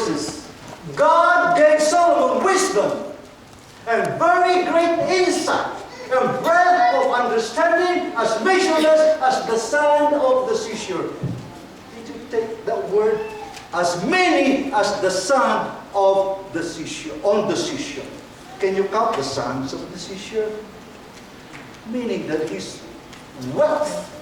verses, God gave Solomon wisdom and very great insight and breadth of understanding as measureless as the sand of the seashore. Did you take that word? As many as the sand of the seashore, on the seashore. Can you count the sands of the seashore? Meaning that his wealth,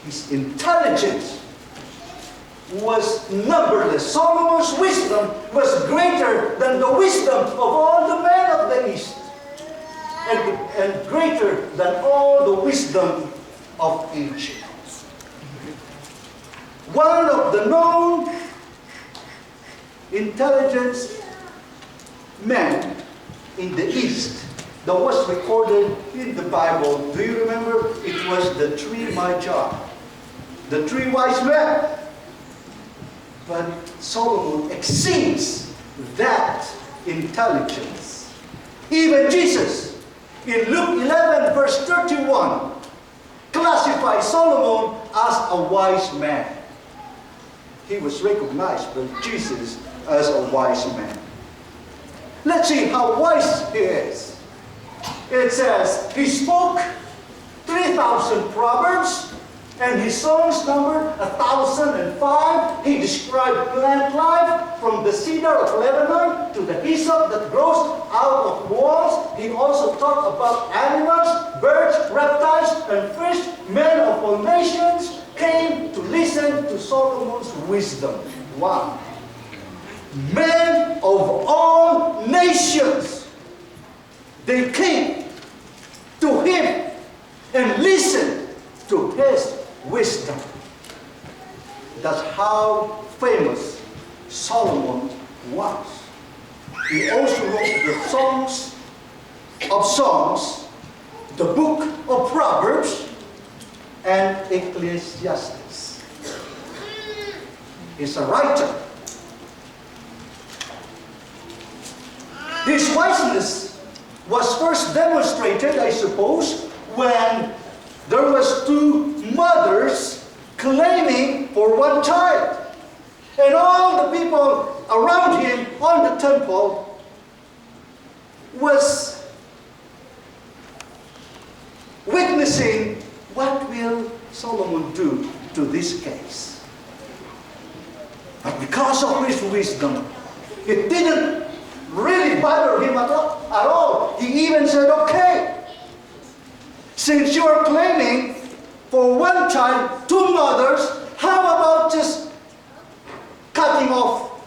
his intelligence was numberless. Solomon's wisdom was greater than the wisdom of all the men of the East, and greater than all the wisdom of Egypt. One of the known intelligence men in the East that was recorded in the Bible, do you remember? It was the three Magi, the three wise men. But Solomon exceeds that intelligence. Even Jesus, in Luke 11 verse 31, classifies Solomon as a wise man. He was recognized by Jesus as a wise man. Let's see how wise he is. It says, he spoke 3,000 proverbs, and his songs numbered 1,005. He described plant life from the cedar of Lebanon to the hyssop that grows out of walls. He also talked about animals, birds, reptiles, and fish. Men of all nations came to listen to Solomon's wisdom. Wow. Men of all nations, they came to him and listened to his wisdom. That's how famous Solomon was. He also wrote the Songs of Songs, the book of Proverbs, and Ecclesiastes. He's a writer. His wiseness was first demonstrated, I suppose, when there was two mothers claiming for one child. And all the people around him on the temple was witnessing what will Solomon do to this case. But because of his wisdom, it didn't really bother him at all. He even said, okay, since you are claiming for one child, two mothers, how about just cutting off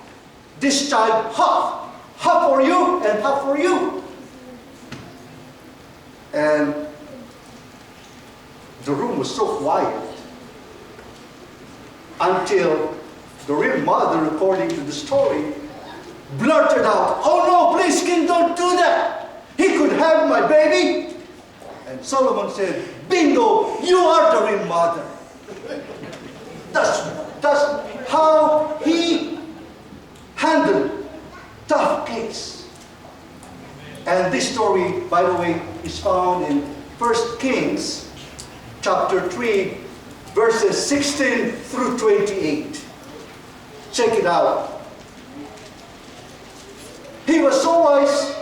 this child half? Half for you and half for you. And the room was so quiet until the real mother, according to the story, blurted out, "Oh no, please, king, don't do that. He could have my baby." And Solomon said, "Bingo, you are the real mother." That's how he handled tough case. And this story, by the way, is found in 1 Kings chapter 3, verses 16 through 28. Check it out. He was so wise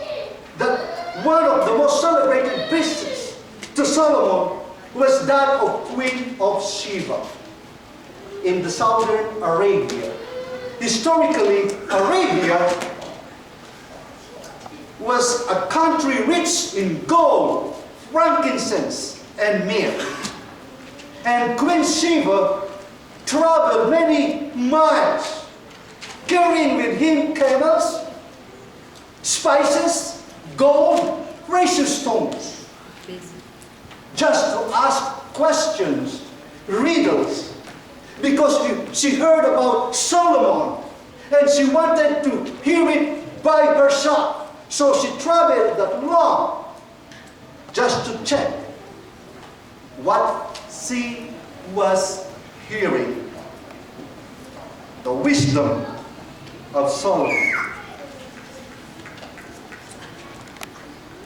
that one of the most celebrated visits to Solomon was that of Queen of Sheba in the southern Arabia. Historically, Arabia was a country rich in gold, frankincense, and myrrh. And Queen Sheba traveled many miles, carrying with him camels, spices, gold, precious stones, just to ask questions, riddles, because she heard about Solomon and she wanted to hear it by herself. So she traveled that long just to check what she was hearing. The wisdom of Solomon.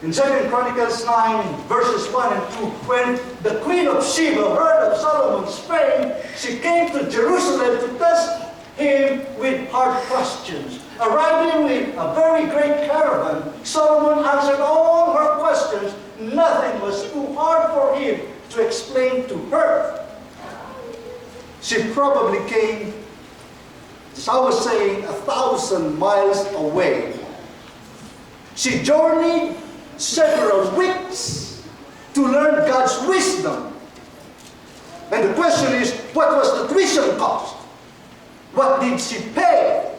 In 2 Chronicles 9, verses 1 and 2, when the Queen of Sheba heard of Solomon's fame, she came to Jerusalem to test him with hard questions. Arriving with a very great caravan, Solomon answered all her questions. Nothing was too hard for him to explain to her. She probably came, as I was saying, 1,000 miles away. She journeyed several weeks to learn God's wisdom. And the question is, what was the tuition cost? What did she pay?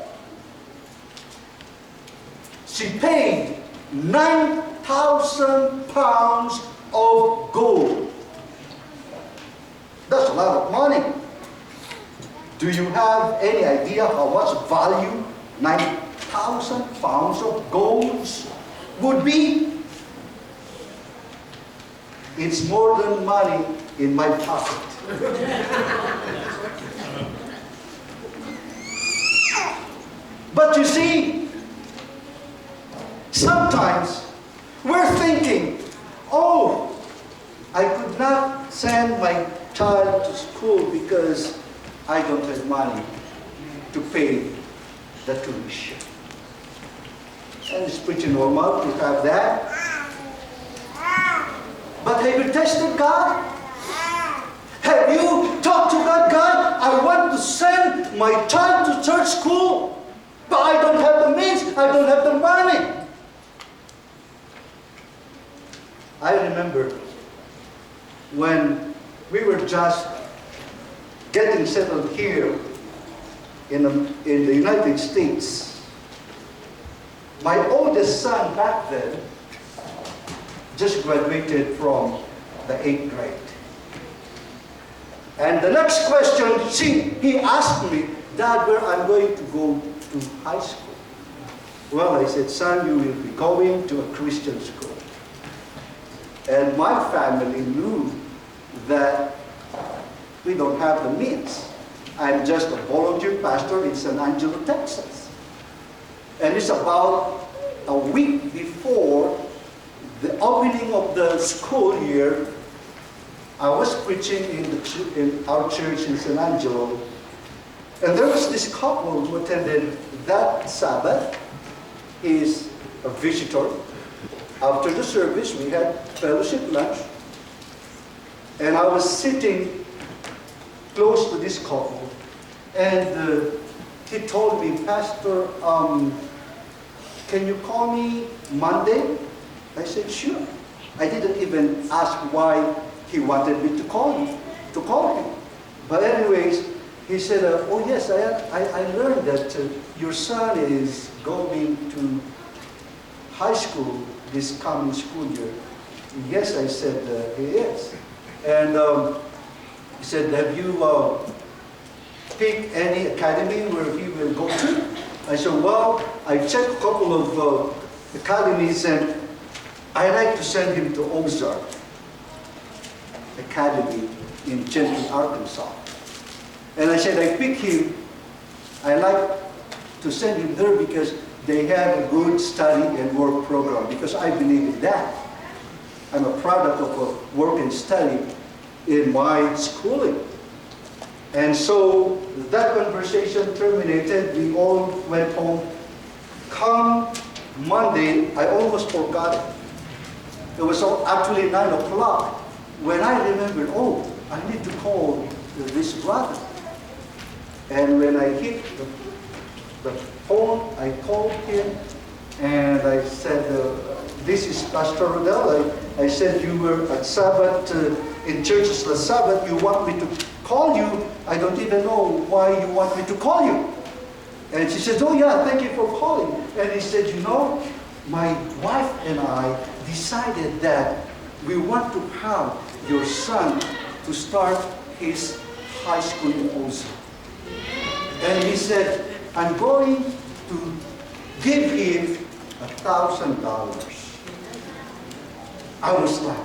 She paid 9,000 pounds of gold. That's a lot of money. Do you have any idea how much value 9,000 pounds of gold would be? It's more than money in my pocket. But you see, sometimes we're thinking, oh, I could not send my child to school because I don't have money to pay the tuition. And it's pretty normal to have that. But have you tested God? Have you talked to God? God, I want to send my child to church school, but I don't have the means, I don't have the money. I remember when we were just getting settled here in the United States. My oldest son back then just graduated from the 8th grade. And the next question, he asked me, Dad, where I'm going to go to high school? Well, I said, son, you will be going to a Christian school. And my family knew that we don't have the means. I'm just a volunteer pastor in San Angelo, Texas. And it's about a week before the opening of the school year. I was preaching in our church in San Angelo, and there was this couple who attended that Sabbath. He's a visitor. After the service, we had fellowship lunch, and I was sitting close to this couple, and he told me, Pastor, can you call me Monday? I said, sure. I didn't even ask why he wanted me to call him. But anyways, he said, oh yes, I learned that your son is going to high school this coming school year. Yes, I said, he is. And he said, have you picked any academy where he will go to? I said, well, I checked a couple of academies, and I like to send him to Ozark Academy in Gentry, Arkansas. And I said, I pick him. I like to send him there because they have a good study and work program, because I believe in that. I'm a product of a work and study in my schooling. And so that conversation terminated. We all went home. Come Monday, I almost forgot it. It was actually 9 o'clock when I remembered, oh, I need to call this brother. And when I hit the phone, I called him, and I said, this is Pastor Rodell. I said you were at Sabbath, in churches last Sabbath. You want me to call you? I don't even know why you want me to call you. And she said, oh yeah, thank you for calling. And he said, you know, my wife and I decided that we want to have your son to start his high school in Ozark. And he said, I'm going to give him $1,000. I was like,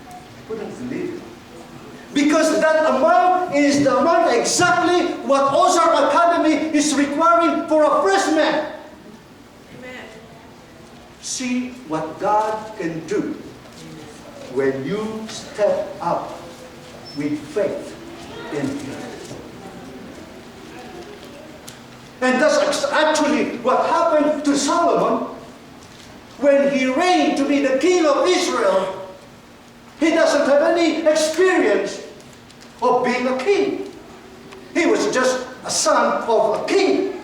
I couldn't believe it. Because that amount is the amount exactly what Ozark Academy is requiring for a freshman. Amen. See what God can do when you step up with faith in Him. And that's actually what happened to Solomon when he reigned to be the king of Israel. He doesn't have any experience of being a king. He was just a son of a king.